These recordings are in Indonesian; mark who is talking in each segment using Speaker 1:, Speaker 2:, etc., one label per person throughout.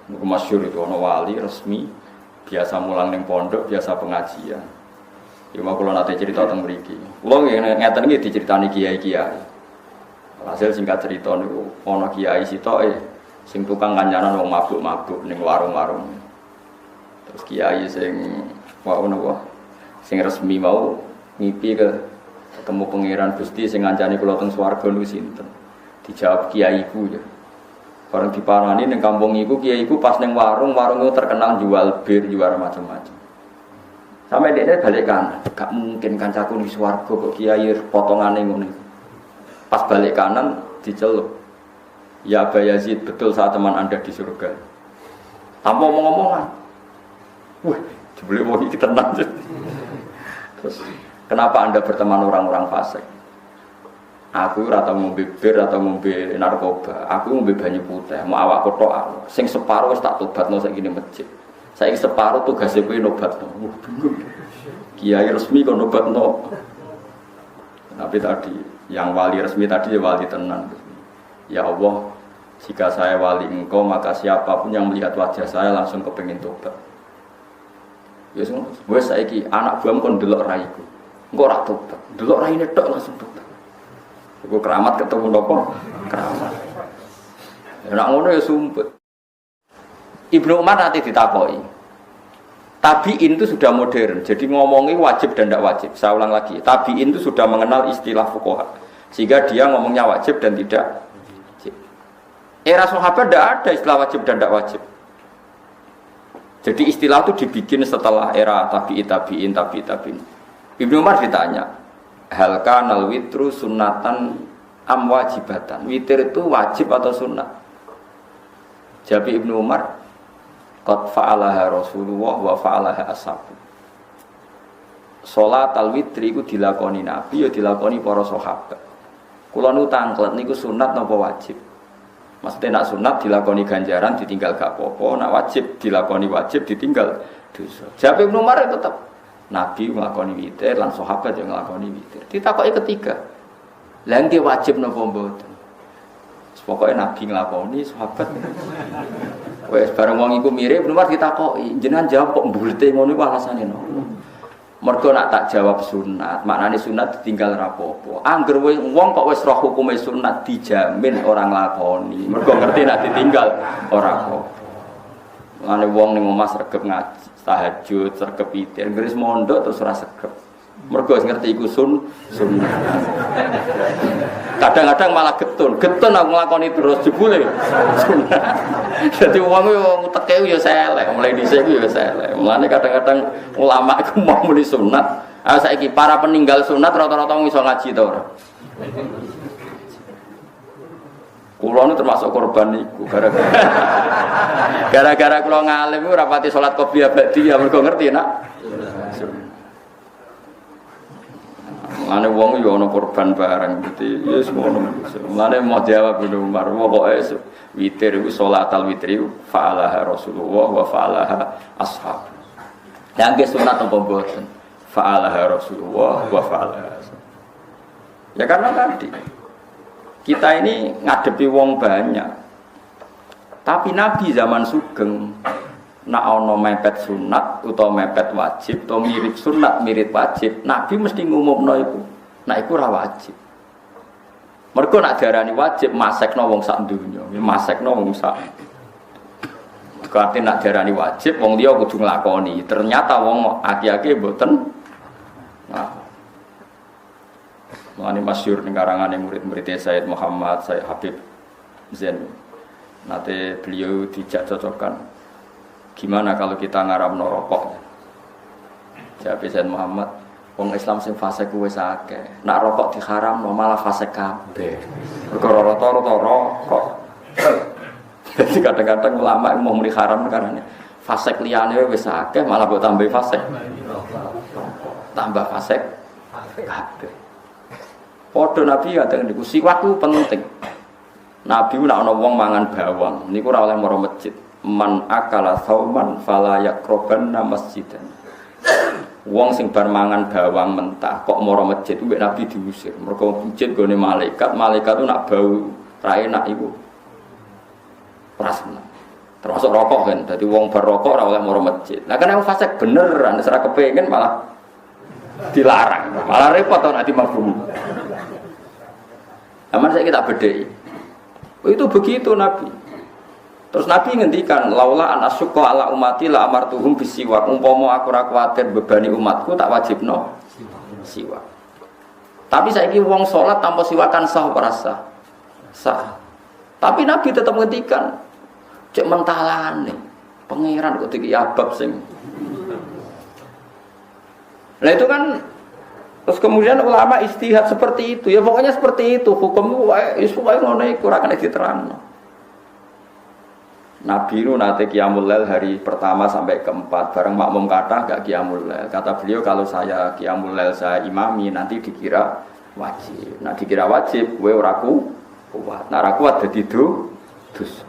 Speaker 1: Niku masyhur itu ana wali resmi biasa mulang ning pondok, biasa pengajian. Ya mau kula nate cerita teng mriki. Kula ngeten iki diceritani kiai-kiai. Hasil singkat cerita niku ana kiai sitoke sing tukang kancanan wong mabuk-mabuk ning warung-warung. Terus kiai sing napa? Sing resmi mau ngipi ketemu pangeran Gusti sing ngancani kula teng swarga niku sinten? Dijawab kiaiku ya. Bareng diparani ning kampung iku kiaiku pas ning warung itu terkenal jual bir, jual macam-macam. Sampai dekne balik kanan, gak mungkin kancaku di swarga kok kiai potongane ngono. Pas balik kanan diceluk. Ya Aba Yazid, betul saat teman Anda di surga. Tanpa omong-omongan. Wah, jebule wong iki tenan. Terus, kenapa Anda berteman orang-orang fasik? Aku ora tau ngombe bir atau ngombe narkoba. Aku ngombe banyu putih, mau awak kotok aku. Sing separuh wis tak tobatno saiki ning masjid. Saiki separuh tugas kowe nobatno. Bingung. Kiai resmi kok nobatno. Tapi tadi yang wali resmi tadi ya wali tenan. Ya Allah, jika saya wali Engkau maka siapapun yang melihat wajah saya langsung kepengin tobat. Ya wis saiki anak buahmu kon delok raiku. Engko ora tobat. Delok raine tok langsung tobat. Iku keramat ketemu nopo? Keramat. Nek ngono ya sumpet. Ibnu Umar nanti ditakoki. Tabi'in itu sudah modern. Jadi ngomongi wajib dan tidak wajib. Saya ulang lagi. Tabi'in itu sudah mengenal istilah fuqaha. Sehingga dia ngomongnya wajib dan tidak wajib. Era sahabat tidak ada istilah wajib dan tidak wajib. Jadi istilah itu dibikin setelah era tabi'in. Ibnu Umar ditanya, hal kanal witru sunnatan am wajibatan. Witir itu wajib atau sunnah? Jawab Ibnu Umar, qad fa'alaha Rasulullah wa fa'alaha ashabu. Salat al-witri iku dilakoni Nabi ya dilakoni para sahabat. Kula nu tanglet niku sunat napa wajib? Maksudnya nak sunat dilakoni ganjaran ditinggal gak apa-apa, nak wajib dilakoni wajib ditinggal dosa. Jawab Ibnu Umar tetap Nabi nglakoni witir lan sahabat yang nglakoni witir. Ditakoki ketiga. Lah nggih wajib napa mboten? Pokoke Nabi nglakoni, sahabat. Wes bareng wong iku mirip nomor ditakoki, jenengan jawab kok mbulete ngono iku alasane nopo? Mergo nak tak jawab sunat, maknane sunat ditinggal ra apa-apa. Angger wong kok wis roh hukume sunat dijamin orang nglakoni. Mergo ngerti nak ditinggal ora apa-apa. Mane wong ning omah sregep ngaji tahajud, sergep witir, ngris mondok terus ora sergep. Mergo ngerti iku sunnah. Kadang-kadang malah getun aku nglakoni terus jebule sunnah. Dadi wong yo teke yo selek, mulai dhisik yo selek. Mulane kadang-kadang ulama iku mau muni sunat. Ah saiki para peninggal sunat rata-rata wong iso ngaji ta ora? Kulo nu termasuk korban niku gara-gara kulo ngalim iku rapati salat qobliyah ba'diyah mergo ngerti nak. Mane wong yo ana korban bareng dadi ya semono. Mane mau jawab Ibnu Umar pokoke witir iku salatal witri fa'alaha Rasulullah wa fa'alaha ashab. Yang sunat apa mboten? Fa'alaha Rasulullah wa fa'alaha. Ya karena tadi kita ini ngadepi wong banyak. Tapi Nabi zaman sugeng nak ana mepet sunat utawa mepet wajib utawa mirip sunat mirip wajib, Nabi mesti ngumumno iku. Nak iku ora wajib. Mergo nak diarani wajib masekno wong sak donya, masekno wong sak. Berarti nak diarani wajib wong liya kudu nglakoni. Ternyata wong aki-aki mboten. Nah, Mane masyhur ning karangane murid-murid Sayyid Muhammad, Sayyid Habib Zain. Nate beliau dijak cocokkan. Gimana kalau kita ngaramno rokok? Jawab Sayyid Muhammad, wong Islam sing fasik wis akeh. Nak rokok diharamno malah fasik kabeh. Perkara rata-rata rokok. Jadi kadang-kadang ulama mau muni haram karena fasik liyane wis akeh malah mbok tambah fasik. Tambah fasik kabeh. Padha Nabi kadang niku siwak ku penting. Nabi nek ana wong mangan bawang niku ora oleh maro masjid. Man akala sauman fala yaqrabanna masjidan. Wong sing bar mangan bawang mentah kok maro masjid kuwi Nabi diusir. Mergo masjid gone malaikat, malaikat ku nak bau ra enak iku. Prasna. Termasuk rokok kan. Dadi wong berrokok ora oleh maro masjid. Lah kan wong fasik beneran ora kepengin malah dilarang. Malah repot to nek dimabumi. Aman saya kita bedai. Itu begitu Nabi. Terus Nabi ngendikan, laula an asyqa ala ummati la amartuhum bisiwak. Umpama aku ora kuwatir bebani umatku tak wajibno siwak. Tapi saiki wong salat tanpa siwakan sah ora sah? Sah. Tapi Nabi tetap ngendikan, cek mentalane pangeran kok iki abab sing. Lah itu kan terus kemudian ulama istihad seperti itu. Ya pokoknya seperti itu. Hukum wae ngono iku ora kena diterangno. Nabi itu nanti qiyamul lail hari pertama sampai keempat bareng makmum kata gak qiyamul lail. Kata beliau kalau saya qiyamul lail saya imami nanti dikira wajib. Nah dikira wajib, kowe ora kuat. Nah ora kuat dadi dosa.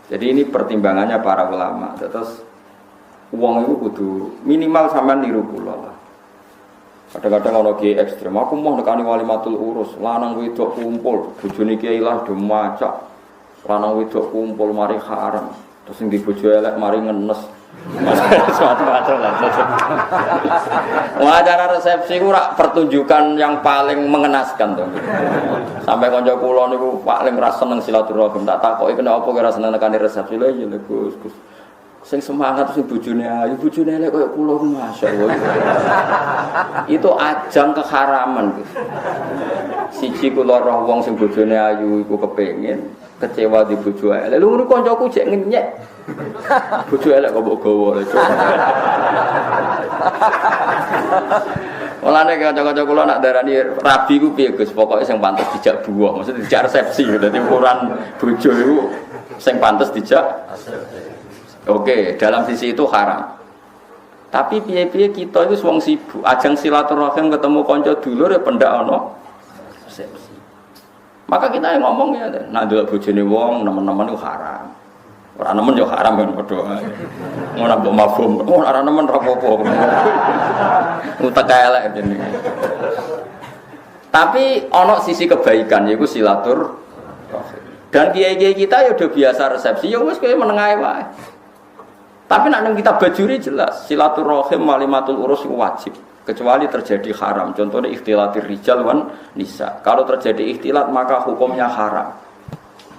Speaker 1: Jadi ini pertimbangannya para ulama. Terus uang itu kudu minimal sampean niru kula lah. Kadang-kadang ana kiai ekstrem, aku mau nekani walimatul urus, lanang wedok kumpul, bojone kiai lah do macak. Lanang wedok kumpul mari haram. Terus sing di bojo elek mari ngenes. Suatu-suatu lah. Acara resepsi ku rak pertunjukan yang paling mengenaskan to. Sampai kanca kula niku paling ra seneng silaturahim. Tak takoki kenapa kok ora seneng nekani resepsi lho ya Gus. Sing semangat sing bojone ayu, bojone elek koyo kula masyaallah. Itu ajang keharaman, Gus. Siji kula roh wong sing bojone ayu iku kepengin kecewa di bojo elek. Lha ngono kancaku jek ngenyek. Bojo elek kok mbok gawa lho. Mulane kanca-kanca kula nak darani rabi ku piye Gus? Pokoke sing pantes dijak buah, maksud dijak resepsi. Dadi ukuran bojo iku sing pantes dijak. Oke, dalam sisi itu haram. Tapi piye-piye kita itu wong sibuk, ajang silaturahim ketemu kanca dulur ya pendak ana resepsi. Maka kita yang ngomong ya, nak ndelok bojone wong nemen-nemen itu haram. Ora nemen yo haram kan padha ae. Ngono mbok mabum, ora nemen ra apa-apa. Utek elek jenenge. Tapi ana sisi kebaikan yaiku silaturahim. Dan kiai-kiai kita ya udah biasa resepsi, ya wis kowe menengae wae. Tapi nak nang kitab bajuri jelas silaturahim walimatul urus wajib kecuali terjadi haram. Contohnya ikhtilatir rijal wan nisa. Kalau terjadi ikhtilat maka hukumnya haram.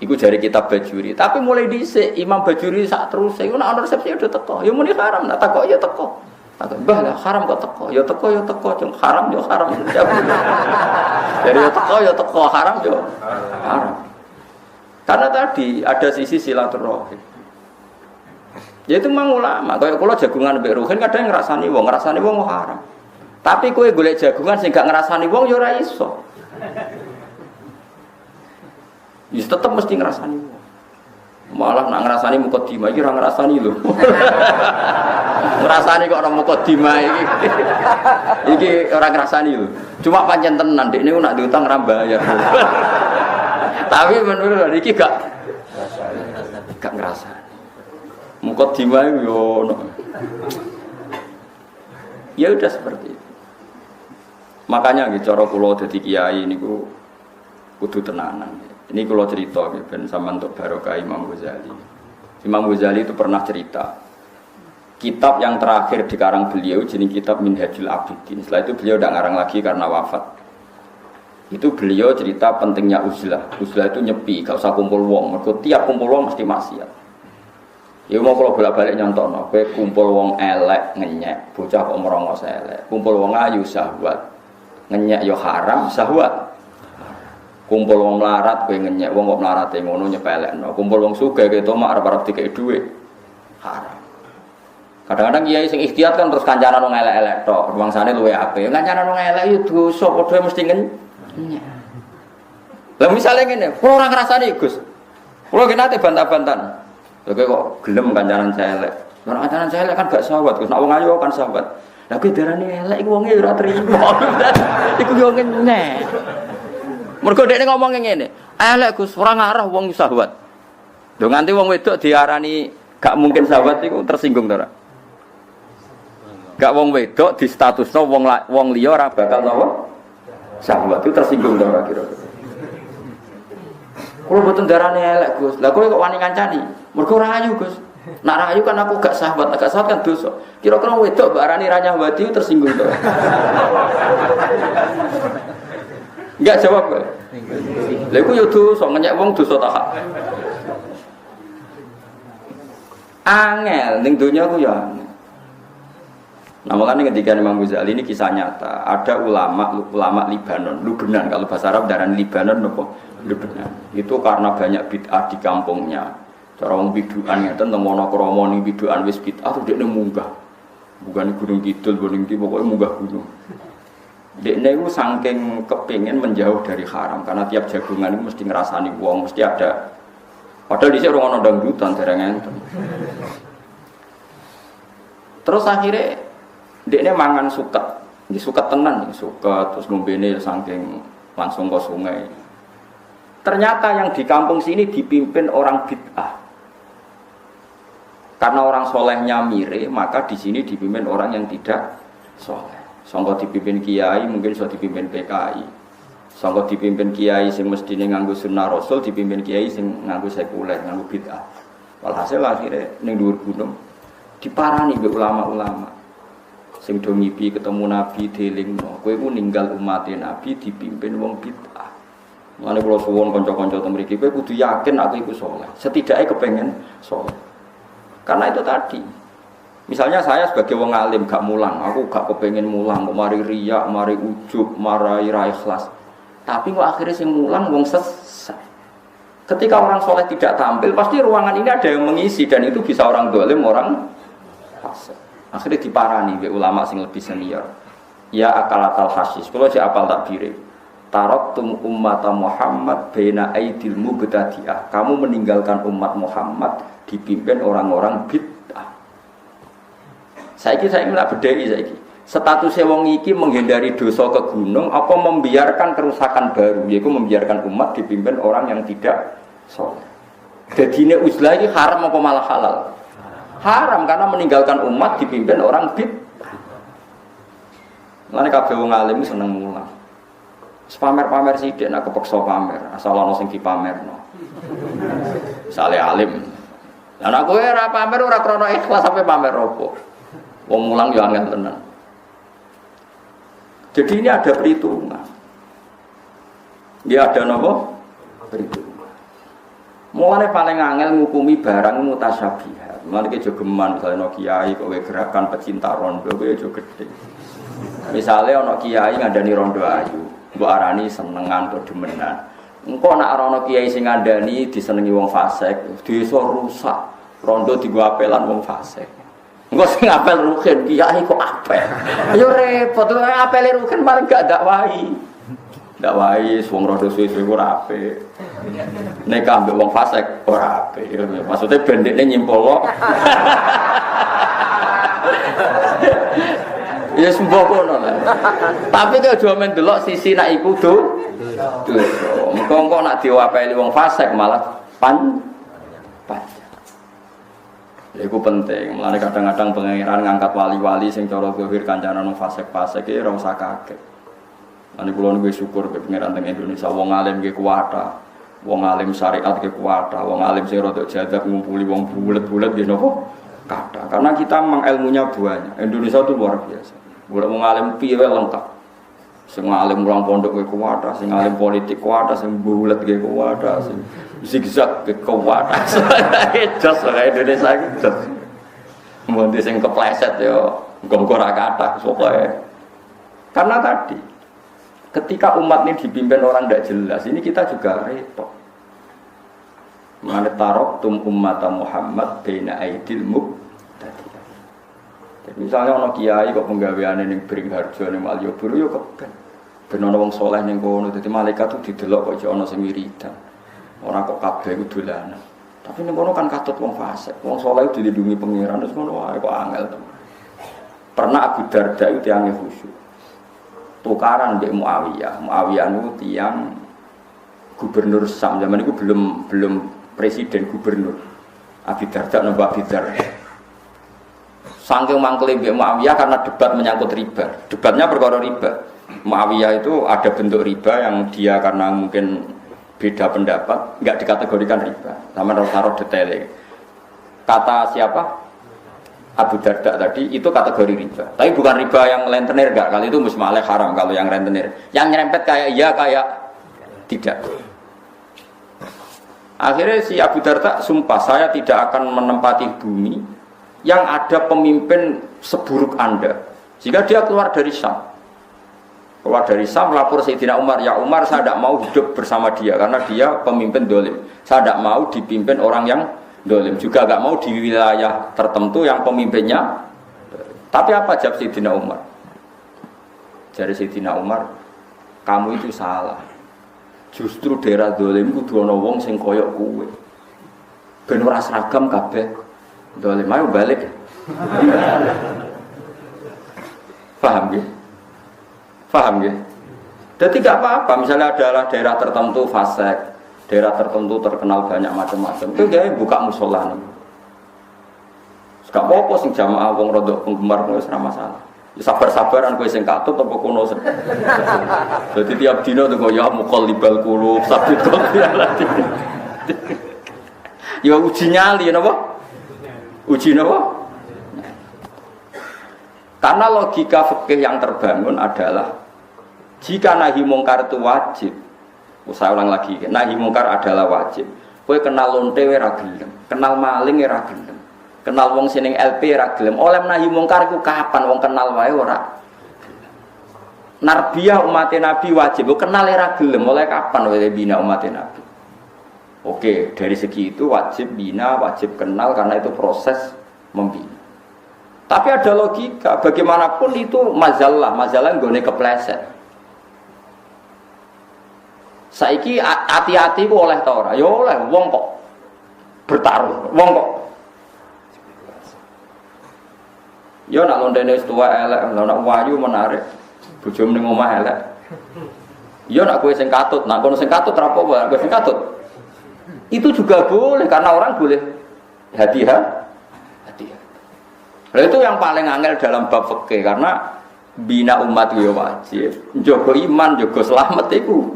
Speaker 1: Iku dari kitab bajuri. Tapi mulai dhisik Imam Bajuri sak terus iku nak ana resepsi udah teko. Ya muni haram, nak takok ya teko. Takok, "Mbah lah haram kok teko?" Ya teko, cung haram ya haram. Jadi ya teko, haram ya haram. Karena tadi ada sisi silaturahim. Ya itu memang ulama, kayak kalau jagungan mbek ruhin kadang ngrasani wong haram. Tapi kowe golek jagungan sing gak ngrasani wong ya ora iso. Ya tetep mesti ngrasani wong. Malah nak ngrasani mukadimah iki ora ngrasani lho. Ngrasani kok ora mukadimah iki. Iki ora ngrasani lho. Cuma pancen tenan dekne nak diutang ora bayar. Tapi menurut iki gak ngrasani. Mukadimah yo ono. Ya udah seperti itu. Makanya nggih cara kula dadi kiai niku kudu tenanan. Ini kula cerita nggih ben sampean untuk barokah Imam Ghazali. Imam Ghazali itu pernah cerita kitab yang terakhir dikarang beliau jenis kitab Minhajul Abidin. Setelah itu beliau tidak ngarang lagi karena wafat. Itu beliau cerita pentingnya uzlah. Uzlah itu nyepi, gak usah kumpul wong. Mergo tiap kumpul wong mesti maksiat. Ya mau kalau bolak-balik nyontokno, kowe kumpul wong elek ngenyek, bocah kok merongos elek. Kumpul wong ayu syahwat. Ngenyek yo haram, syahwat. Kumpul wong melarat kowe ngenyek, wong kok melarate ngono nyepelekno. Kumpul wong sugih keto mak arep-arep dikek dhuwit. Haram. Kadang-kadang kiai sing ikhtiyat kan terus kancanan wong elek-elek tok, rumangsane luwe apik. Kancanan wong elek yo dosa padha mesti ngenyek. Lah misale ngene, kula ora ngrasani Gus. Kula ki nate bantah-bantahan. Lha kok gelem kancanan saya elek. Ora kancanan saya elek kan gak sahabat, Gus. Nek wong ayu kan sahabat. Lah kuwi darane elek iku wonge ora trimo. Iku yo ngenyek. Mergo dekne ngomong ngene, elek Gus, ora ngarah wong sahabat. Lho nganti wong wedok diarani gak mungkin sahabat iku tersinggung to ora? Gak wong wedok di statusno wong liya ora bakal napa? Sahabat itu tersinggung to ora kira-kira. Kulo boten darane elek Gus. Lah kowe kok wani ngancani? Mergo rayu, Gus. Nak rayu kan aku gak sahabat kan dosa. Kira-kira wedok mbak arani ranyahwati tersinggung to. Enggak jawab kowe. Lha iku yo dosa ngenyek wong dosa ta. Angel ning donya ku ya angel. Nah makanya ketika Imam Ghazali ini kisah nyata, ada ulama Libanon, Lubnan, kalau bahasa Arab darah Libanon apa? Lubnan. Itu karena banyak bid'ah di kampungnya. Cara wong bid'ah ngeten teng Wonokromo ning bid'ah wis bid'ah tuh dekne munggah. Bukan Gunung Kidul, Gunung Kidul pokoknya munggah gunung. Dekne iku saking kepingin menjauh dari haram karena tiap jagungan itu mesti ngrasani wong, mesti ada. Padahal dhisik ora ono dangdutan dereng enten. Terus akhirnya dia mangan suket, di suket tenan, suket terus ngombene saking langsung ke sungai. Ternyata yang di kampung sini dipimpin orang bid'ah. Karena orang solehnya mire, maka di sini dipimpin orang yang tidak soleh. Sangka dipimpin kiai, mungkin sudah dipimpin PKI. Sangka dipimpin kiai sing mestine nganggo sunnah Rasul, dipimpin kiai sing nganggo sekuler, nganggo bid'ah. Walhasil akhirnya ning dhuwur gunung diparani mbek ulama-ulama. Sing do ngipi ketemu Nabi delingno, kowe ku ninggal umat Nabi dipimpin wong bid'ah. Mulane kula suwun kanca-kanca teng mriki kowe kudu yakin aku iku saleh. Setidaknya kepengen saleh. Karena itu tadi. Misalnya saya sebagai wong alim gak mulang, aku gak kepengen mulang, kok mari riya, mari ujub, mari ra ikhlas. Tapi kok akhirnya sing mulang wong sesat. Ketika orang soleh tidak tampil, pasti ruangan ini ada yang mengisi dan itu bisa orang dolim, orang fasik. Akhirnya diparani be ulama sing lebih senior. Ya akalatal hasis. Kalau si apal takbire. Taraktum ummata Muhammad baina aidil mubtadi'ah. Kamu meninggalkan umat Muhammad dipimpin orang-orang bid'ah. Saiki saya nggak bedai saiki. Statusnya wong iki menghindari dosa ke gunung apa membiarkan kerusakan baru, yaitu membiarkan umat dipimpin orang yang tidak saleh. Dadine uzlah iki haram apa malah halal? Haram karena meninggalkan umat dipimpin orang bid'ah. Lan kabeh wong alim seneng mulang. Pamer-pamer sithik nek kepeksa pamer, asal ana sing dipamerno. Sale alim. Lah nek kowe ora pamer ora krana ikhlas sampe pamer opo. Wong mulang yo angel tenan. Jadi ini ada perhitungan. Dia ada napa? Perhitungan. Mulane paling angel ngukumi barang mutasyabihat. Mulane ke jogeman misalnya ana kiai kowe gerakan pecinta rondo kowe aja gedhe. Misale ana kiai ngandani rondo ayu, mbok arani senengan to demenan. Engko nek ana kiai sing ngandani disenengi wong fasik, desa rusak. Rondo digo apelan wong fasik. Engko sing apel rugen kiai kok apel. Yo repot, apele rugen paling gak dakwahi. Dakwahi wong rondo suwe-suwe ora apik. Nek ambek wong fasik ora apik. Maksudnya bendekne nyimpol. Ya sembuh kono lah. Tapi kok aja men delok sisi nek iku dosa. Engko nek diwapeli wong fasik malah panjang. Ya iku penting. Mulane kadang-kadang pangeran ngangkat wali-wali sing cara zahir kancanan wong fasik-fasik iki ora usah kaget. Lan kula niku syukur be pangeran teng Indonesia wong alim nggih kuwata. Wong alim syariat nggih kuwata. Wong alim sing rada jadak ngumpuli wong bulet-bulet nggih napa? Kata. Karena kita memang ilmunya banyak. Indonesia itu luar biasa. Boleh mengalim piye lengkap. Sing alim mulang pondok ke kuwata, sing alim politik kuwata, sing bulet ke kuwata, sing zigzag ke kuwata. Jos kaya Indonesia iki jos. Mun sing kepleset yo engko ora kathah pokoke. Karena tadi ketika umat ini dipimpin orang tidak jelas, ini kita juga repot. Mane taraktum ummata Muhammad baina aidil mubtadi'ah. Jadi misalnya ana kiai kok penggaweane ning Bringharjo ning Malioboro yo keben. Ben ana wong saleh ning kono dadi malaikat tuh didelok kok ana sing wiridan. Ora kok kabeh iku dolanan. Tapi ning kono kan katut wong fasik. Wong saleh dilindungi pangeran terus ngono wae kok angel temen. Pernah Abu Darda itu tiange khusyuk. Tukaran mbek Muawiyah. Muawiyah niku tiyang gubernur Sam zaman itu belum presiden gubernur. Abi Darda nambah Abi Darda. Saking mangkele mbek Muawiyah karena debat menyangkut riba. Debatnya perkara riba. Muawiyah itu ada bentuk riba yang dia karena mungkin beda pendapat enggak dikategorikan riba. Sama taruh detailnya. kata siapa? Abu Darda tadi itu kategori riba. Tapi bukan riba yang rentenir enggak. Kalau itu musmaleh haram kalau yang rentenir. Yang nyerempet kayak iya kayak tidak. Akhirnya si Abu Darda sumpah saya tidak akan menempati bumi yang ada pemimpin seburuk Anda. Jika dia keluar dari Syam. Keluar dari Syam lapor Sayyidina Umar, ya Umar saya tidak mau hidup bersama dia karena dia pemimpin dolim. Saya tidak mau dipimpin orang yang dolim. Juga tidak mau di wilayah tertentu yang pemimpinnya. Tapi apa jawab Sayyidina Umar? Jadi Sayyidina Umar, kamu itu salah. Justru daerah dolim kudu ana wong sing koyok kowe. Ben ora seragam kabeh. Dolim ayo balik. Paham ya? Paham ya? Jadi tidak apa-apa, misalnya adalah daerah tertentu fasik, daerah tertentu terkenal banyak macam-macam, itu dia buka musola nih. Gak apa-apa sing jamaah wong rodok penggemar wis ora masalah. Ya sabar-sabaran kowe sing katut apa kono. Jadi tiap dina tuh ya muqallibal qulub, sabit qalbi alati. Ya uji nyali napa? Uji napa? Karena logika fikih yang terbangun adalah jika nahi mungkar itu wajib, saya ulang lagi, nahi mungkar adalah wajib. Kowe kenal lonte ora gelem, kenal maling ora gelem, kenal wong sining LP ora gelem. Oleh nahi mungkar iku kapan wong kenal wae ora? Narbiyah umat Nabi wajib, kenal ora gelem, oleh kapan wae bina umat Nabi? Oke, dari segi itu wajib bina, wajib kenal karena itu proses membina. Tapi ada logika, bagaimanapun itu mazalah nggone kepleset. Saiki hati-hati ku oleh ta ora? Ya oleh, wong kok bertaruh, wong kok. Ya nak lontene wis tuwa elek, nak wayu menarik, bojomu ning omah elek. Ya nak kowe sing katut, nak kono sing katut ora apa-apa, kowe sing katut. Itu juga boleh karena orang boleh hati-hati. Nah, itu yang paling angel dalam bab fikih karena bina umat itu wajib, jaga iman, jaga selamat itu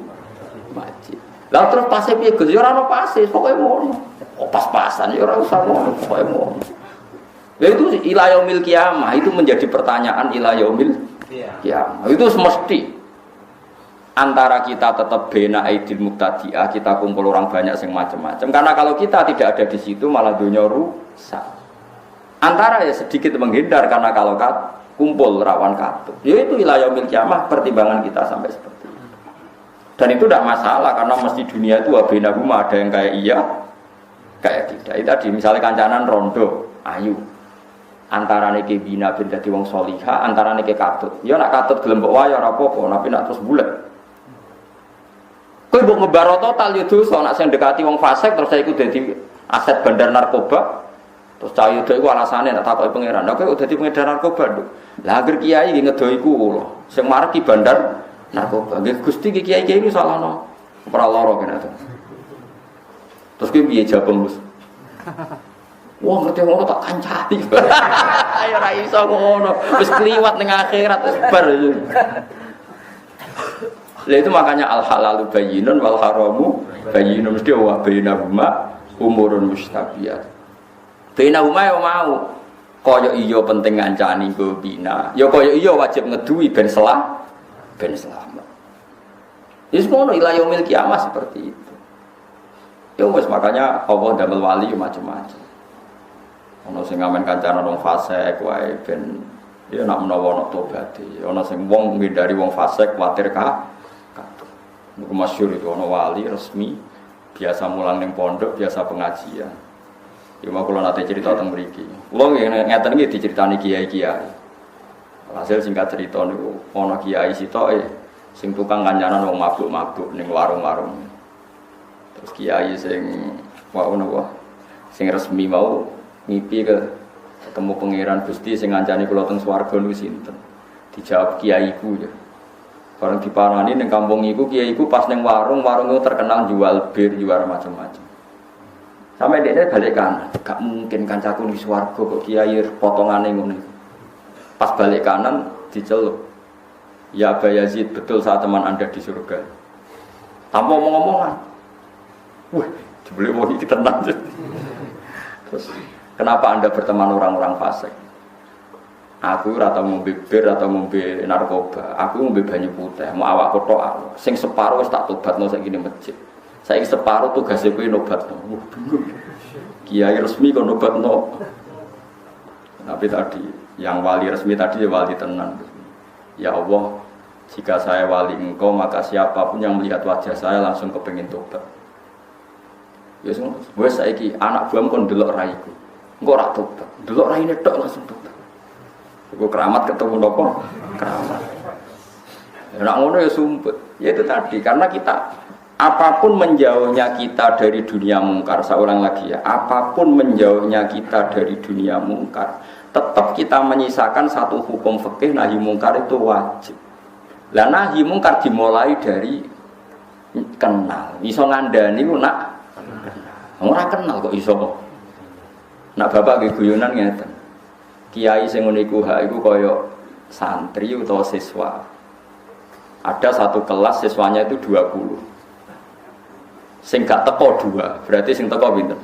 Speaker 1: wajib. Lalu terus pasif piye Gus? Ya ora ono pasif, pokoke ngono. Oh pas-pasan ya ora usah ngono, pokoke ngono. Ya itu ila yaumil qiyamah itu menjadi pertanyaan ila yaumil qiyamah. Itu semesti antara kita tetap bena aidil muqtadi'ah, kita kumpul orang banyak yang macam-macam. Karena kalau kita tidak ada di situ malah dunia rusak. Antara ya sedikit menghindar karena kalau kumpul rawan katut. Ya itu ila yaumil qiyamah pertimbangan kita sampai seperti itu. Dan itu tidak masalah karena mesti dunia itu wabena huma ada yang kayak iya, kayak tidak. Itu tadi misalnya kancanan rondo, ayu. Antara niki bina ben dadi wong soliha, antara niki katut. Ya nak katut gelem mbok wae ora apa-apa, tapi nak terus bulet. Kowe mbok ngebaro total ya dosa, nak sing dekati wong fasik terus iku dadi aset bandar narkoba. Terus cah itu iku alasane nak takoki pangeran. Lah kowe dadi pengedar narkoba, Nduk. Lah agar kiai nggih ngedo iku kula. Sing mareki bandar narkoba. Nggih Gusti kiai-kiai iki salahno. Ora lara kene to. Terus ki piye jawab Gus? Wah ngerti ngono tak kancani. Ayo ora iso ngono. Wis kliwat ning akhirat wis bar. Lah itu makanya al halalu bayyinun wal haramu bayyinun mesti wa bainahuma umurun mustabiat. Bainahuma yo mau kaya iya penting ngancani go bina. Ya kaya iya wajib ngeduwi ben selamat. Wis ngono ila yaumil qiyamah seperti itu. Ya wis makanya Allah damel wali macam-macam. Ana sing ngamen kancanan wong fasik wae ben ya nak menawa ana tobaté. Ana sing wong ngindari wong fasik kuwatir katut. Niku masyhur itu ana wali resmi biasa mulang ning pondok, biasa pengajian. Ya mau kula nate cerita teng mriki. Kula ngeten iki diceritani kiai-kiai. Hasil singkat cerita niku ana kiai sitoke sing tukang kancanan wong mabuk-mabuk ning warung-warung. Terus kiai sing wau sing resmi mau ngipi ketemu pangeran Gusti sing ngancani kula teng swarga niku sinten? Dijawab kiaiku ya. Bareng diparani ning kampung iku kiaiku pas ning warung itu terkenal jual bir, jual macam-macam. Sampai dekne balik kanan, gak mungkin kancaku di swarga kok kiai potongane ngono. Pas balik kanan diceluk. Ya Aba Yazid, betul saat teman Anda di surga. Tanpa omong-omongan. Wah, jebule wong iki tenang. Terus Kenapa Anda berteman orang-orang fasik? Aku ora tau ngombe bir atau ngombe narkoba. Aku ngombe banyu putih, mau awak kotok aku. Sing separuh wis tak tobatno saiki ning masjid. Saiki separuh tugas kowe nobatno. Bingung. Kiai resmi kok nobatno. Tapi tadi yang wali resmi tadi ya wali tenan. Ya Allah, jika saya wali Engkau maka siapapun yang melihat wajah saya langsung kepengin tobat. Ya wis saiki anak buahmu kon delok raiku. Engko ora tobat. Delok raine tok langsung tobat. Gue keramat ketemu nopo keramat. Nak ngono ya sumpet. Ya itu tadi karena kita apapun menjauhnya kita dari dunia mungkar. Saya ulang lagi ya. Apapun menjauhnya kita dari dunia mungkar, tetap kita menyisakan satu hukum fikih nahi mungkar itu wajib. Lah nahi mungkar dimulai dari kenal. Iso ngandani ku nak ora kenal kok iso. Nak bapak nggih guyonan ngeten. Kiai sing ngene iku hak iku kaya santri utawa siswa. Ada satu kelas siswanya itu 20. Sing gak teko 2, berarti sing teko pinten?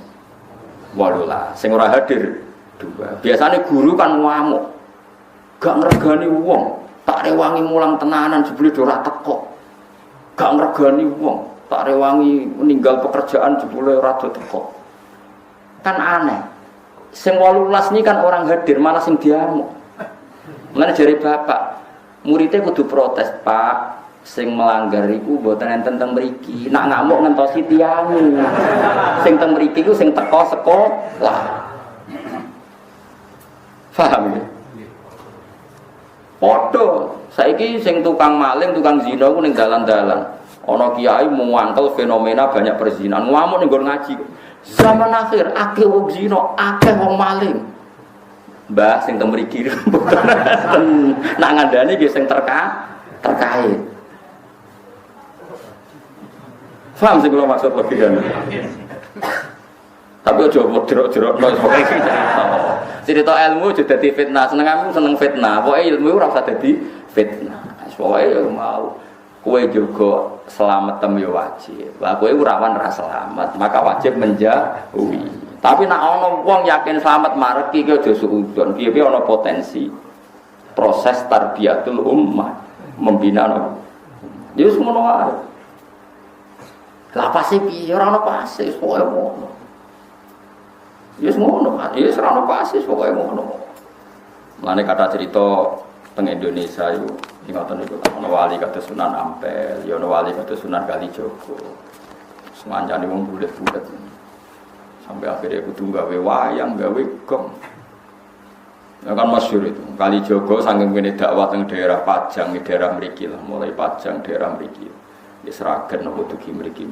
Speaker 1: 18. Sing ora hadir 2. Biasanya guru kan ngamuk. Gak ngregani wong, tak rewangi mulang tenanan jebule ora teko. Gak ngregani wong, tak rewangi meninggal pekerjaan jebule ora teko. Kan aneh. Sing 18 ini kan orang hadir, malah sing diamuk. Mulane jare bapak, muridnya kudu protes, Pak. Sing melanggar iku mboten enten teng mriki. Nak ngamuk ngentosi tiang. Sing teng mriki iku sing teko sekolah. Paham ya? Padha, saiki sing tukang maling, tukang zina ku ning dalan-dalan. Ana kiai muangkel fenomena banyak perzinahan. Ngamuk ning nggon ngaji. Zaman akhir akeh wong zina, akeh wong maling. Mbah sing teng mriki nak ngandani nggih sing terkait. Paham sing kula maksud logikane. Tapi aja jerok-jerokno pokoke cerita ilmu aja dadi fitnah. Senenganmu seneng fitnah, pokoke ilmu ora usah dadi fitnah. Pokoke mau kowe juga selamat tem yo wajib. Lah kowe ora ora selamat, maka wajib menjauhi. Tapi nek ana wong yakin selamat mareki ki aja suudzon. Piye-piye ana potensi proses tarbiyatul ummah, membina no. Ya wis ngono wae. Lah pasti piye ora ana pasti pokoke ngono. Ya wis ngono, ya wis ora ana pasti pokoke ngono. Mulane kata cerita teng Indonesia itu ingatan itu ana wali kados Sunan Ampel, ya ana wali kados Sunan Kalijogo. Semanjane wong bulet-bulet. Sampai akhirnya kudu gawe wayang, gawe gong. Ya kan masyhur itu. Kalijogo saking kene dakwah teng daerah Pajang, daerah mriki lah, mulai Pajang daerah mriki. Wis ragen opo dugi mriki.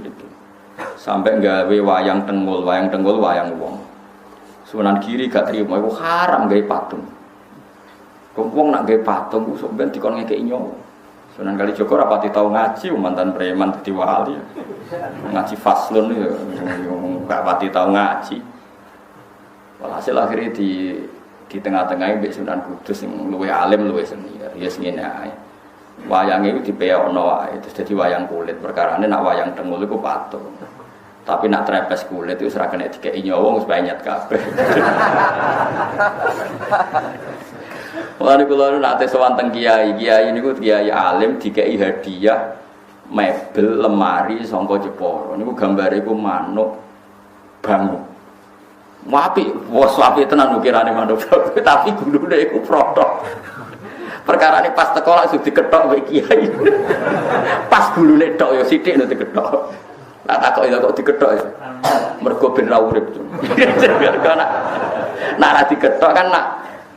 Speaker 1: Sampai gawe wayang tenggul wayang wong. Sunan Giri gak trimo iku haram gawe patung. Wong nak gawe patung ku sok ben dikon ngekeki nyawa. Sunan Kalijogo rapati tau ngaji mantan preman dadi wali. Ngaji faslun ya gak pati tau ngaji. Walhasil akhirnya di tengah-tengah mbek Sunan Kudus sing luwih alim luwih senior. Ya sing ngene ae. Wayange iku dipeokno wae terus dadi wayang kulit. Perkarane nak wayang tengul iku patung. Tapi nak trepes kulit itu ora kena dikeki nyawa wis banyak kabeh. Mulane kula nate sowan teng kiai niku kiai alim dikeki hadiah mebel lemari saka Jepara. Niku gambare iku manuk bangun. Apik, wis apik tenan ukirane manuk. Tapi gulune iku protok. Perkarane pas teko langsung diketok mbek kiai. Pas gulune tok ya sithik nek diketok. Lah takok ya kok diketok ya. Mergo ben ra urip. Nak ra diketok kan nak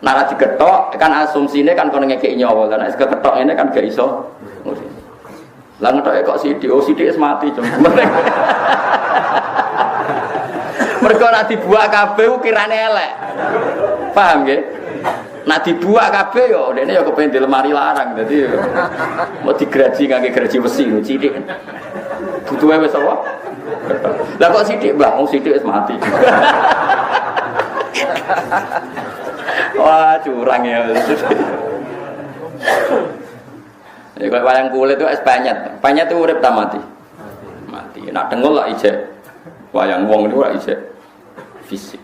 Speaker 1: ra diketok kan asumsine kan kono ngekeki nyawa. Lah nek diketok ngene kan gak iso. Lah ngetoke kok sithik, sithik wis mati jeng. Mergo nek dibuak kabeh ukirane elek. Paham nggih? Nek dibuak kabeh yo dene yo kepen di lemari larang. Dadi mau digraji ngangge graji besi sithik. Butuhe wis apa? Lah kok sithik, Mbah? Wong sithik wis mati. Wah, curang ya. Ya kok wayang kulit itu es panyet. Panyet itu urip ta mati? Mati. Nak dengul lah ijek. Wayang wong niku ora ijek fisik.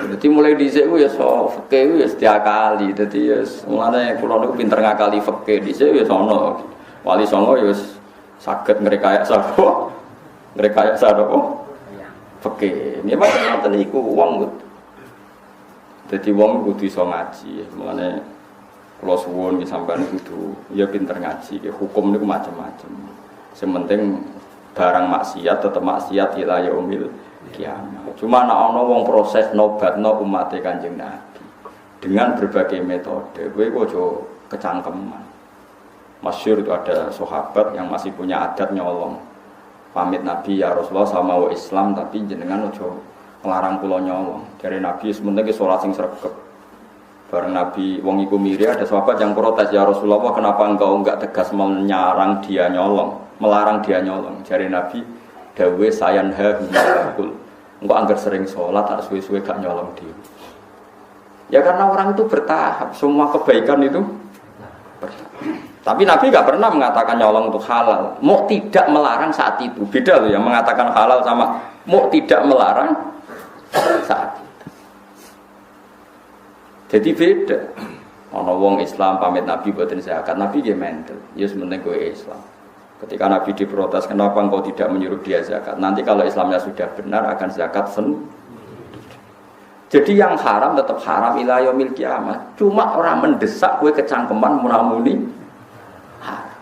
Speaker 1: Jadi mulai dhisik ku ya fikih ya diakali. Dadi ya mulane kula niku pinter ngakali fikih dhisik ya sono. Wali songo ya saged ngrekayasa sapa? Ngrekayasa apa? Fikih. Nggih ngoten niku wong. Dadi wong kudu iso ngaji. Mulane kula suwun ki sampean kudu ya pinter ngaji. Hukum niku macam-macam. Sing penting barang maksiat tetep maksiat ila yaumil kiamat. Cuma ana wong proses nobatno umat Kanjeng Nabi dengan berbagai metode. Kowe kok aja kecangkeman. Masyhur itu ada sahabat yang masih punya adat nyolong. Pamit Nabi ya Rasulullah sama wa Islam tapi jenengan aja nglarang kula nyolong. Dari Nabi sementing salat sing sregep. Bareng Nabi wong iku miri ada sahabat yang protes ya Rasulullah kenapa engkau enggak tegas melarang dia nyolong. Dari Nabi dawe sayanha humul. Engkau anggar sering sholat, tak suwe-suwe gak nyolong diri. Ya karena orang itu bertahap, semua kebaikan itu bertahap. Tapi Nabi gak pernah mengatakan nyolong itu halal. Mau tidak melarang saat itu. Beda loh yang mengatakan halal sama mau tidak melarang saat itu. Jadi beda. Ana wong Islam pamit Nabi boten zakat, Nabi dia mental. Ya sementing kowe Islam. Ketika Nabi diprotes, kenapa engkau tidak menyuruh dia zakat? Nanti kalau Islamnya sudah benar akan zakat sendiri. Jadi yang haram tetap haram ila yaumil kiamat. Cuma orang mendesak kue kecangkeman munamuni haram.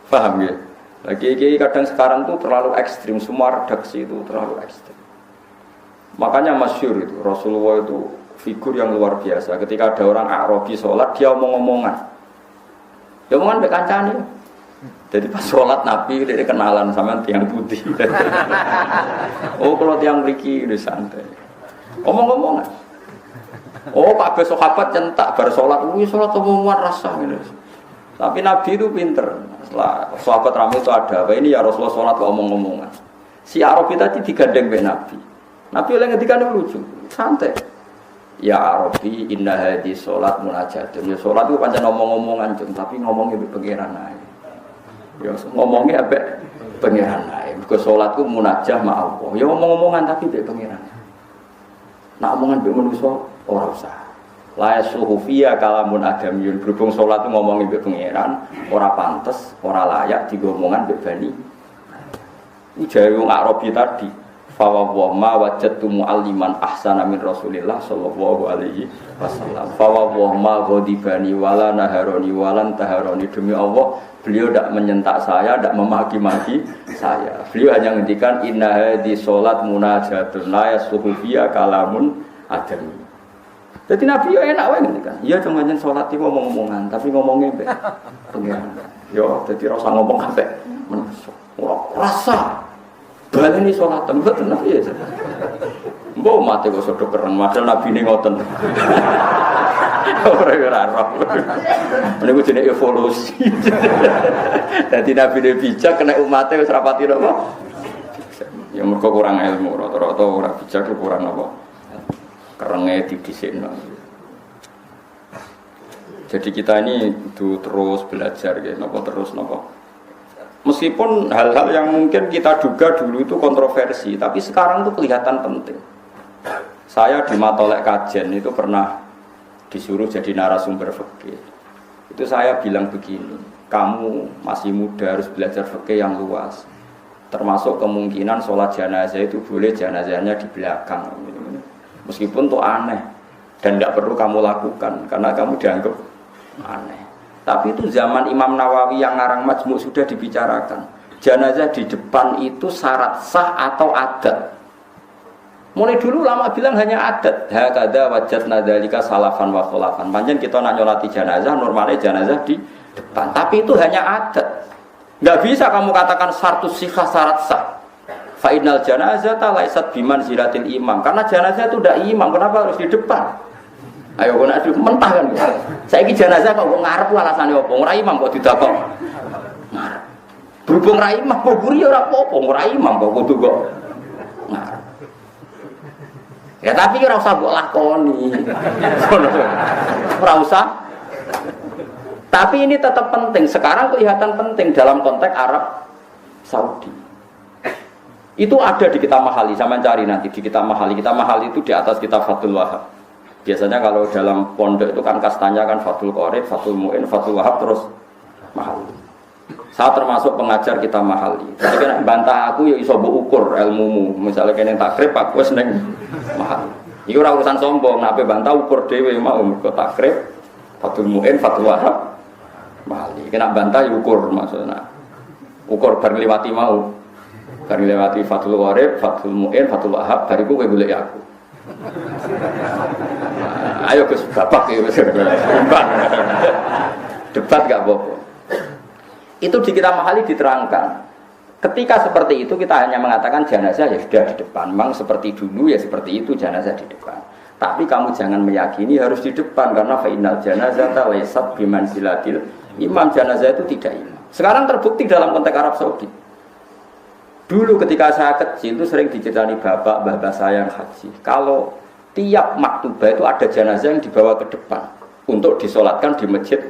Speaker 1: Paham ya? Lagi kadang sekarang tuh terlalu ekstrim, semua redaksi itu terlalu ekstrim. Makanya masyhur itu Rasulullah itu figur yang luar biasa. Ketika ada orang Arabi sholat, dia omong-omongan. Dia omongan mbek kancane. Jadi pas sholat Nabi dia kenalan sama tiang putih. Oh kalau tiang mriki ini santai. Omong-omongan. Oh kabeh sahabat centak bar sholat, sholat omongan rasa gitu. Tapi Nabi itu pinter. Setelah sahabat ramai itu ada, apa ini ya Rasulullah sholat kok omong-omongan. Si Arabi tadi digandeng be Nabi. Nabi oleh ngendikan lucu, santai. Ya Arabi inna hadhi sholat munajatun. Ya sholat itu pancen omong-omongan tapi ngomongnya be pangeran ae. Ya ngomongnya ambek pangeran ae. Mergo salat ku munajah ma Allah. Ya ngomong-ngomongan tapi mbek pangeran. Nak omongan mbek manusa ora usah. La yasuhu fiya kalamun adamiyun. Berhubung salat ku ngomongin mbek pangeran, ora pantes, ora layak digomongan mbek bani. Iki jae wong Arabi tadi. Fa wa ma wajadtu mu'alliman ahsana min Rasulillah sallallahu alaihi wasallam. Fa wa ma ghadibani wala naharani walan taharani demi Allah. Beliau tidak menyentak saya, tidak memaki-maki saya. Beliau hanya menghentikan inna hadhi sholat munajatun la yasluhu fiya kalamun adami. Jadi Nabi ya enak wae ngendikan. Iya cuma nyen sholat iki ngomong-ngomongan, tapi ngomongnya mbek pengiran. Yo dadi rasa ngomong kabeh menungso. Ora rasa. Baleni sholat mboten Nabi ya. Mbok mate kok sodok kereng, padahal Nabi ne ngoten. Ora roh. Niku jenenge evolusi. Dadi Nabi ne bijak kena umate wis rapati napa? Ya mergo kurang ilmu, rata-rata ora bijak kurang apa? Kerenge didhisikno. Jadi kita ini itu terus belajar gitu, napa terus napa. Meskipun hal-hal yang mungkin kita duga dulu itu kontroversi, tapi sekarang itu kelihatan penting. Saya di Matolek Kajen itu pernah disuruh jadi narasumber fikih. Itu saya bilang begini, kamu masih muda harus belajar fikih yang luas. Termasuk kemungkinan sholat jenazah itu boleh jenazahnya di belakang. Meskipun itu aneh dan tidak perlu kamu lakukan karena kamu dianggap aneh. Tapi itu zaman Imam Nawawi yang ngarang Majmu' sudah dibicarakan. Jenazah di depan itu syarat sah atau adat. Mulai dulu lama bilang hanya adat. Hakadha wajadna dzalika salafan wa khulafan. Panjen kita nak nyolati jenazah normalnya jenazah di depan. Tapi itu hanya adat. Enggak bisa kamu katakan syartus sihah syarat sah. Fa innal janazata laisat bimanzilatil imam. Karena jenazah itu tidak imam, kenapa harus di depan? Ayo kok nak mentah kan. Saiki jenazah kok ngarep alasane opo? Ora imam kok didakok. Ngarep. Berhubung ra imam kok buri ora apa-apa, ora imam kok kudu kok ngarep. Ya tapi ora usah mbok lakoni. Ora usah. Tapi ini tetap penting. Sekarang kelihatan penting dalam konteks Arab Saudi. Itu ada di kitab Mahali, sama cari nanti di kitab Mahali. Kitab Mahali itu di atas kitab Fathul Wahab. Biasanya kalau dalam pondok itu kan kastanya kan Fathul Qorib, Fathul Mu'in, Fathul Wahab terus Mahali. Saya termasuk pengajar kitab Mahali. Jadi kan bantah aku ya iso mbok ukur ilmumu. Misalnya kene takrib aku wis ning Mahali. Iki ora urusan sombong, nek bantah ukur dhewe mau mergo takrib, Fathul Mu'in, Fathul Wahab, Mahali. Kena bantah ya ukur maksudnya. Ukur bar ngliwati mau. Bar ngliwati Fathul Qorib, Fathul Mu'in, Fathul Wahab, bariku kowe golek aku. Nah, ayo Gus babak ya wis debat gak apa-apa. Itu di kitab Mahali diterangkan. Ketika seperti itu kita hanya mengatakan jenazah ya sudah di depan. Memang seperti dulu ya seperti itu jenazah di depan. Tapi kamu jangan meyakini harus di depan karena fainal janazata laysat bimanzilatil imam. Jenazah itu tidak imam. Sekarang terbukti dalam konteks Arab Saudi. Dulu ketika saya kecil itu sering diceritani bapak saya yang haji. Kalau tiap maktubah itu ada jenazah yang dibawa ke depan untuk disolatkan di masjid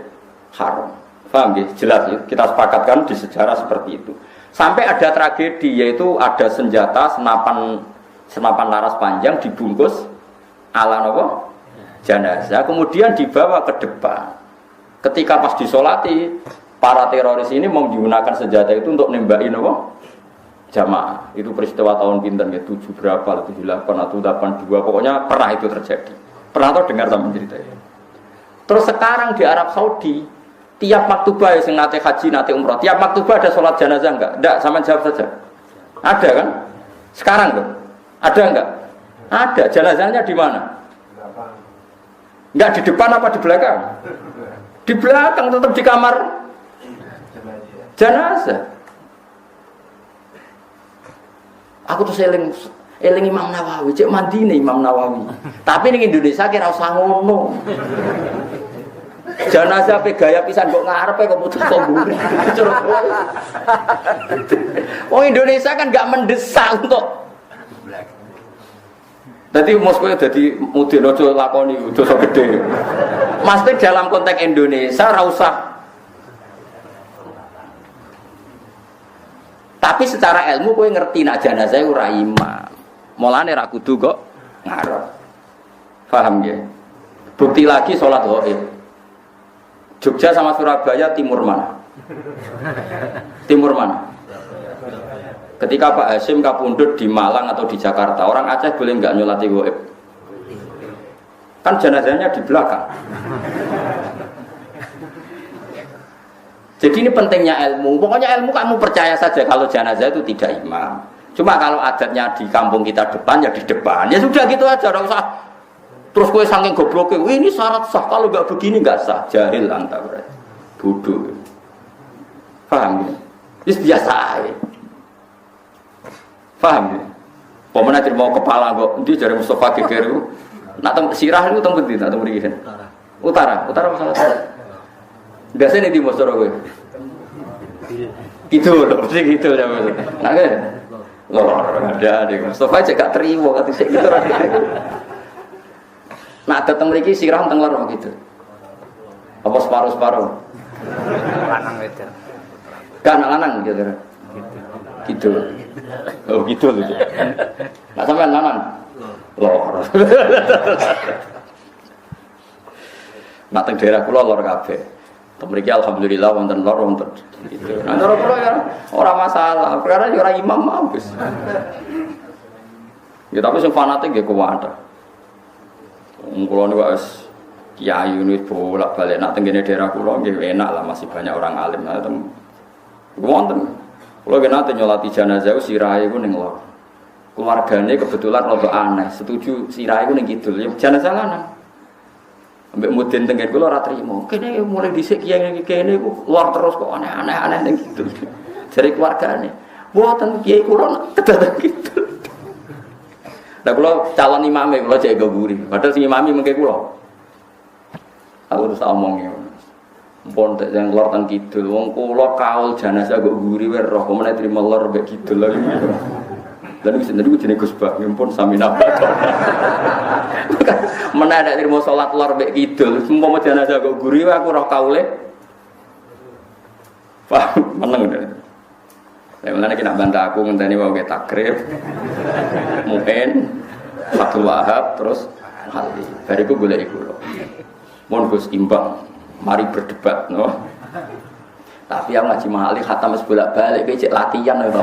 Speaker 1: haram. Paham ya? Jelas ya? Kita sepakatkan di sejarah seperti itu. Sampai ada tragedi yaitu ada senjata senapan laras panjang dibungkus ala nopo jenazah kemudian dibawa ke depan. Ketika pas disolati para teroris ini mau menggunakan senjata itu untuk nembakin nopo jamaah. Itu peristiwa tahun pinten ya 7 berapa 78 atau 82 pokoknya pernah itu terjadi. Pernah tahu dengar sama cerita itu. Terus sekarang di Arab Saudi tiap maktubah yang nate haji nate umroh tiap maktubah ada sholat jenazah enggak? Enggak, sama jawab saja. Ada kan? Sekarang tuh ada enggak? Ada. Jenazahnya di mana? Enggak di depan apa di belakang? Di belakang tetap di kamar jenazah. Aku tuh eling Imam Nawawi, cek mandi nih Imam Nawawi. Tapi ning Indonesia kira usah ngono. Jenazah pe gaya pisan kok ngarepe kok putus kok mburi. Oh Indonesia kan enggak mendesak untuk. Dadi Moskow dadi mudin aja lakoni dosa gede. Mesti dalam konteks Indonesia ora usah. Tapi secara ilmu kowe ngerti nak jenazah ora imam. Mulane ra kudu kok ngarep. Paham ya? Bukti lagi salat ghaib. Jogja sama Surabaya timur mana? Timur mana? Ketika Pak Hasyim kapundhut di Malang atau di Jakarta, orang Aceh boleh enggak nyolati ghaib? Kan jenazahnya di belakang. Jadi ini pentingnya ilmu. Pokoknya ilmu kamu percaya saja kalau jenazah itu tidak imam. Cuma kalau adatnya di kampung kita depan ya di depan. Ya sudah gitu aja, enggak usah. Terus kowe saking gobloknya, ini syarat sah. Kalau enggak begini enggak sah. Jahil anta berarti. Bodoh. Paham ya? Itu biasa aja. Paham ya? Pemenang mau kepala kok. Nanti jari Mustafa Geger itu. Nak sirah itu tempat itu. Nak tempat ini. Utara masalah. Biasanya di Mosoro gue, gitu loh, mesti gitu ya maksudnya. Nah kan, loh ada di Mustafa aja gak terima kata saya gitu. Nah datang lagi sirah tenggelar gitu. Apa separuh? Lanang itu. Kan lanang gitu. Gitu. Oh gitu loh. Nah sampai lanang. Loh. Nah teng daerah kula lor kabeh. Mriki alhamdulillah wonten lor wonten gitu. Nah cara kula ya ora masalah, perkara ya ora imam mampus. Ya tapi sing fanatik nggih kuwat. Kula niku wis kiai niku bolak-balik nak teng daerah kula nggih enak lah masih banyak orang alim. Nah wonten. Kula nggih nate nyolati jenazah sirahe iku ning lor. Keluargane kebetulan rada aneh, setuju sirahe iku ning kidul. Ya jenazah lanang. Ambek mudin tengen kula ora trimo. Kene mulai dhisik kiai kene iku luar terus kok aneh-aneh ning gitu. Jare keluargane. Mboten kiai kula kedadak gitu. Lah kula calon imame kula jek guri. Padahal sing imami mengke kula. Aku terus omongi. Mpun tek yang lor ten kidul wong kula kaul jenazah kok guri wae roh kok meneh trimo lor mbek kidul lagi. Dan itu sendiri jenenge Gus Bak, pun sami napa. Mana ada terima salat lor mbek kidul, umpama jenazah kok guri aku roh kaule. Paham meneng. Mulane iki nak bantah aku ngenteni wae takrib. Mungkin Fathul Wahab terus hati. Bariku golek iku lho. Mun Gus imbang, mari berdebat no. Tapi yang ngaji mahali khatam wis bolak-balik iki cek latihan to.